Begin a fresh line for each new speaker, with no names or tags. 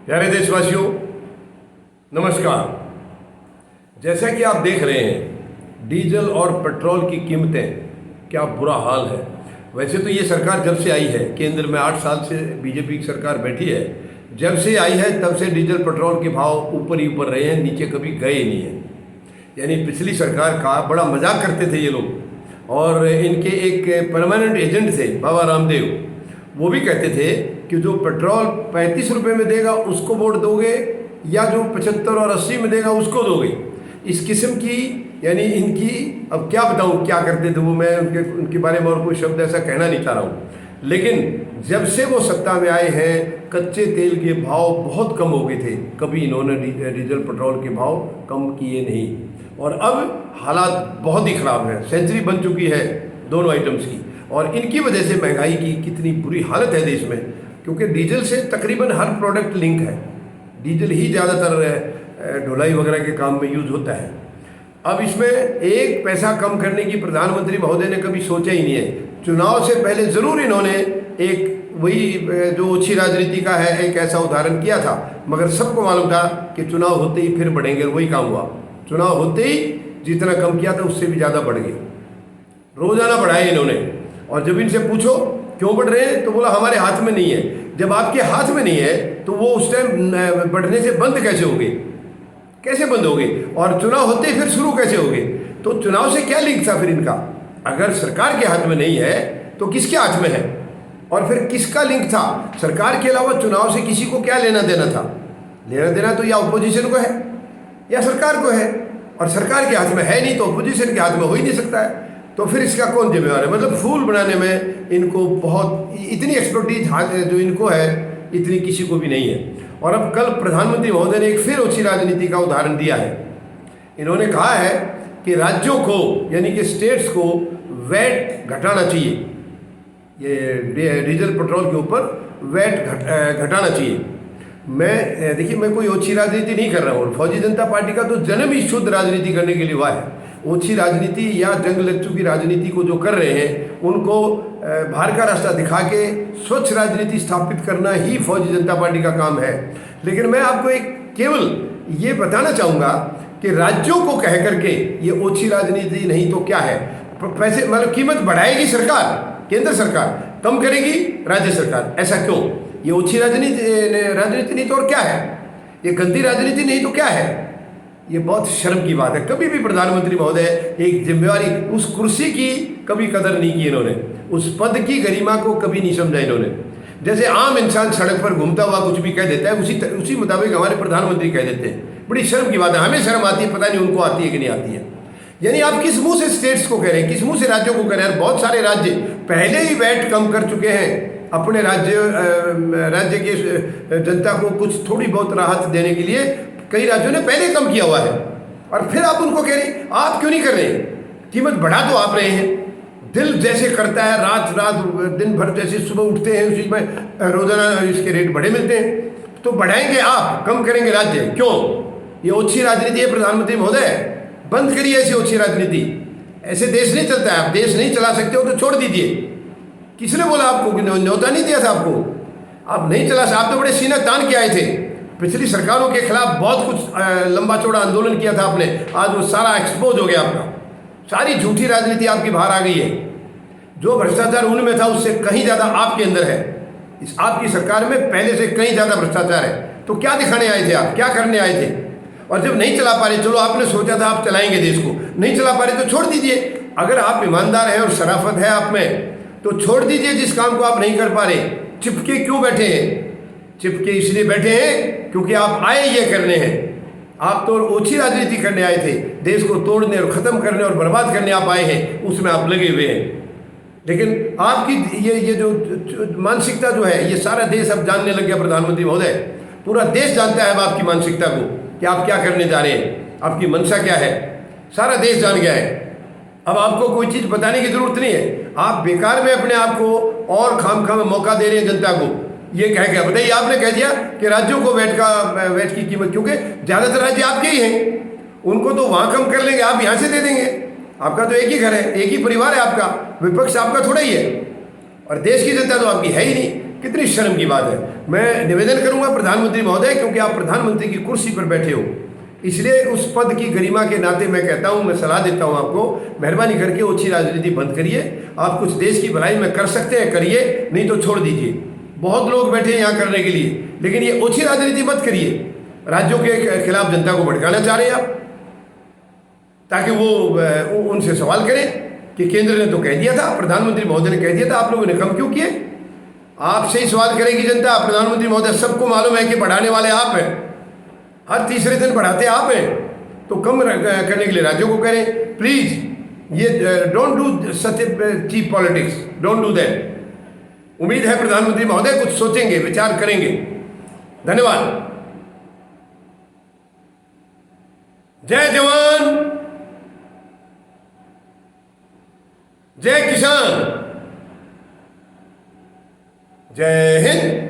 प्यारे देशवासियों, नमस्कार। जैसा कि आप देख रहे हैं, डीजल और पेट्रोल की कीमतें क्या बुरा हाल है। वैसे तो ये सरकार जब से आई है, केंद्र में 8 साल से बीजेपी की सरकार बैठी है, जब से आई है तब से डीजल पेट्रोल के भाव ऊपर ही ऊपर रहे हैं, नीचे कभी गए ही नहीं हैं। यानी पिछली सरकार का बड़ा मजाक करते थे ये लोग, और इनके एक परमानेंट एजेंट थे बाबा रामदेव, वो भी कहते थे कि जो पेट्रोल 35 रुपये में देगा उसको वोट दोगे, या जो 75 और 80 में देगा उसको दोगे। इस किस्म की यानी इनकी, अब क्या बताऊँ क्या करते थे वो, मैं उनके बारे में और कोई शब्द ऐसा कहना नहीं चाह रहा हूँ। लेकिन जब से वो सत्ता में आए हैं, कच्चे तेल के भाव बहुत कम हो गए थे, कभी इन्होंने डीजल पेट्रोल के भाव कम किए नहीं, और अब हालात बहुत ही ख़राब है। सेंचुरी बन चुकी है दोनों आइटम्स की, और इनकी वजह से महंगाई की कितनी बुरी हालत है देश में, क्योंकि डीजल से तकरीबन हर प्रोडक्ट लिंक है। डीजल ही ज़्यादातर ढुलाई वगैरह के काम में यूज होता है। अब इसमें एक पैसा कम करने की प्रधानमंत्री महोदय ने कभी सोचा ही नहीं है। चुनाव से पहले ज़रूर इन्होंने एक वही जो ओछी राजनीति का है एक ऐसा उदाहरण किया था, मगर सबको मालूम था कि चुनाव होते ही फिर बढ़ेंगे, और वही काम हुआ। चुनाव होते ही जितना कम किया था उससे भी ज़्यादा बढ़ गए, रोज़ाना बढ़ाए इन्होंने। और जब इनसे पूछो क्यों बढ़ रहे हैं तो बोला हमारे हाथ में नहीं है। जब आपके हाथ में नहीं है तो वो उस टाइम बढ़ने से बंद कैसे हो गए, कैसे बंद हो गए, और चुनाव होते ही फिर शुरू कैसे हो गए। तो चुनाव से क्या लिंक था फिर इनका? अगर सरकार के हाथ में नहीं है तो किसके हाथ में है, और फिर किसका लिंक था? सरकार के अलावा चुनाव से किसी को क्या लेना देना था? लेना देना तो या अपोजिशन को है या सरकार को है, और सरकार के हाथ में है नहीं तो अपोजिशन के हाथ में हो ही नहीं सकता है। तो फिर इसका कौन जिम्मेवार है? मतलब फूल बनाने में इनको बहुत, इतनी एक्सपर्टीज जो इनको है इतनी किसी को भी नहीं है। और अब कल प्रधानमंत्री महोदय ने एक फिर ओछी राजनीति का उदाहरण दिया है। इन्होंने कहा है कि राज्यों को यानी कि स्टेट्स को वैट घटाना चाहिए, ये डीजल पेट्रोल के ऊपर वैट घटाना चाहिए। देखिए, मैं कोई ओछी राजनीति नहीं कर रहा हूँ। फौजी जनता पार्टी का तो जन्म ही शुद्ध राजनीति करने के लिए हुआ है। ओछी राजनीति या जंग लग चुकी राजनीति को जो कर रहे हैं उनको बाहर का रास्ता दिखा के स्वच्छ राजनीति स्थापित करना ही फौजी जनता पार्टी का काम है। लेकिन मैं आपको एक केवल ये बताना चाहूँगा कि राज्यों को कह करके ये ओछी राजनीति नहीं तो क्या है। पैसे मतलब कीमत बढ़ाएगी सरकार, केंद्र सरकार, कम करेगी राज्य सरकार। ऐसा क्यों? ये ओछी राजनीति नहीं तो और क्या है? ये गंदी राजनीति नहीं तो क्या है? ये बहुत शर्म की बात है। कभी भी प्रधानमंत्री महोदय एक जिम्मेवारी, उस कुर्सी की कभी कदर नहीं की इन्होंने, उस पद की गरिमा को कभी नहीं समझा इन्होंने। जैसे आम इंसान सड़क पर घूमता हुआ कुछ भी कह देता है, उसी मुताबिक हमारे प्रधानमंत्री कह देते हैं। बड़ी शर्म की बात है। हमें शर्म आती है, पता नहीं उनको आती है कि नहीं आती है। यानी आप किस मुंह से स्टेट्स को कह रहे हैं, किस मुंह से राज्यों को कह रहे हैं? बहुत सारे राज्य पहले ही वैट कम कर चुके हैं अपने राज्य के जनता को कुछ थोड़ी बहुत राहत देने के लिए। कई राज्यों ने पहले कम किया हुआ है, और फिर आप उनको कह रहे हैं आप क्यों नहीं कर रहे? कीमत बढ़ा तो आप रहे हैं। दिल जैसे करता है, रात रात दिन भर जैसे सुबह उठते हैं उसी में रोजाना इसके रेट बढ़े मिलते हैं, तो बढ़ाएंगे आप, कम करेंगे राज्य। क्यों? ये ओछी राजनीति है प्रधानमंत्री महोदय, बंद करिए ऐसी ओछी राजनीति। ऐसे देश नहीं चलता है। आप देश नहीं चला सकते हो तो छोड़ दीजिए। किसने बोला आपको? न्योता नहीं दिया था आपको? आप नहीं चला, आप तो बड़े सीना तान के आए थे। पिछली सरकारों के खिलाफ बहुत कुछ लंबा चौड़ा आंदोलन किया था आपने, आज वो सारा एक्सपोज हो गया आपका। सारी झूठी राजनीति आपकी बाहर आ गई है। जो भ्रष्टाचार उनमें था उससे कहीं ज़्यादा आपके अंदर है। इस आपकी सरकार में पहले से कहीं ज़्यादा भ्रष्टाचार है। तो क्या दिखाने आए थे आप, क्या करने आए थे? और जब नहीं चला पा रहे, चलो आपने सोचा था आप चलाएंगे देश को, नहीं चला पा रहे तो छोड़ दीजिए। अगर आप ईमानदार हैं और शराफत है आप में तो छोड़ दीजिए जिस काम को आप नहीं कर पा रहे। चिपके क्यों बैठे हैं? चिपके इसलिए बैठे हैं क्योंकि आप आए ये करने हैं। आप तो ओछी राजनीति करने आए थे, देश को तोड़ने और ख़त्म करने और बर्बाद करने आप आए हैं, उसमें आप लगे हुए हैं। लेकिन आपकी ये जो मानसिकता जो है, ये सारा देश अब जानने लग गया प्रधानमंत्री महोदय। पूरा देश जानता है अब आपकी मानसिकता को कि आप क्या करने जा रहे हैं, आपकी मंशा क्या है। सारा देश जान गया है। अब आपको कोई चीज़ बताने की ज़रूरत नहीं है। आप बेकार में अपने आप को और खामखा में मौका दे रहे हैं जनता को। ये कह गया, बताइए, आपने कह दिया कि राज्यों को वैट की कीमत, क्योंकि ज़्यादातर राज्य आपके ही हैं, उनको तो वहाँ कम कर लेंगे, आप यहाँ से दे देंगे। आपका तो एक ही घर है, एक ही परिवार है आपका, विपक्ष आपका थोड़ा ही है, और देश की जनता तो आपकी है ही नहीं। कितनी शर्म की बात है। मैं निवेदन करूंगा प्रधानमंत्री महोदय, क्योंकि आप प्रधानमंत्री की कुर्सी पर बैठे हो, इसलिए उस पद की गरिमा के नाते मैं कहता हूं, मैं सलाह देता हूं आपको, मेहरबानी करके ओछी राजनीति बंद करिए। आप कुछ देश की भलाई में कर सकते हैं, करिए, नहीं तो छोड़ दीजिए। बहुत लोग बैठे हैं यहाँ करने के लिए, लेकिन ये ओछी राजनीति मत करिए। राज्यों के खिलाफ जनता को भड़काना चाह रहे हैं आप, ताकि वो उनसे सवाल करें कि केंद्र ने तो कह दिया था, प्रधानमंत्री महोदय ने कह दिया था, आप लोगों ने कम क्यों किए। आपसे ही सवाल करेगी जनता। प्रधानमंत्री महोदय, सबको मालूम है कि बढ़ाने वाले आप हैं, हर तीसरे दिन बढ़ाते आप हैं, तो कम करने के लिए राज्यों को करें प्लीज। ये don't do such cheap politics, don't do that. उम्मीद है प्रधानमंत्री महोदय कुछ सोचेंगे, विचार करेंगे। धन्यवाद। जय जवान, जय किसान, जय हिंद।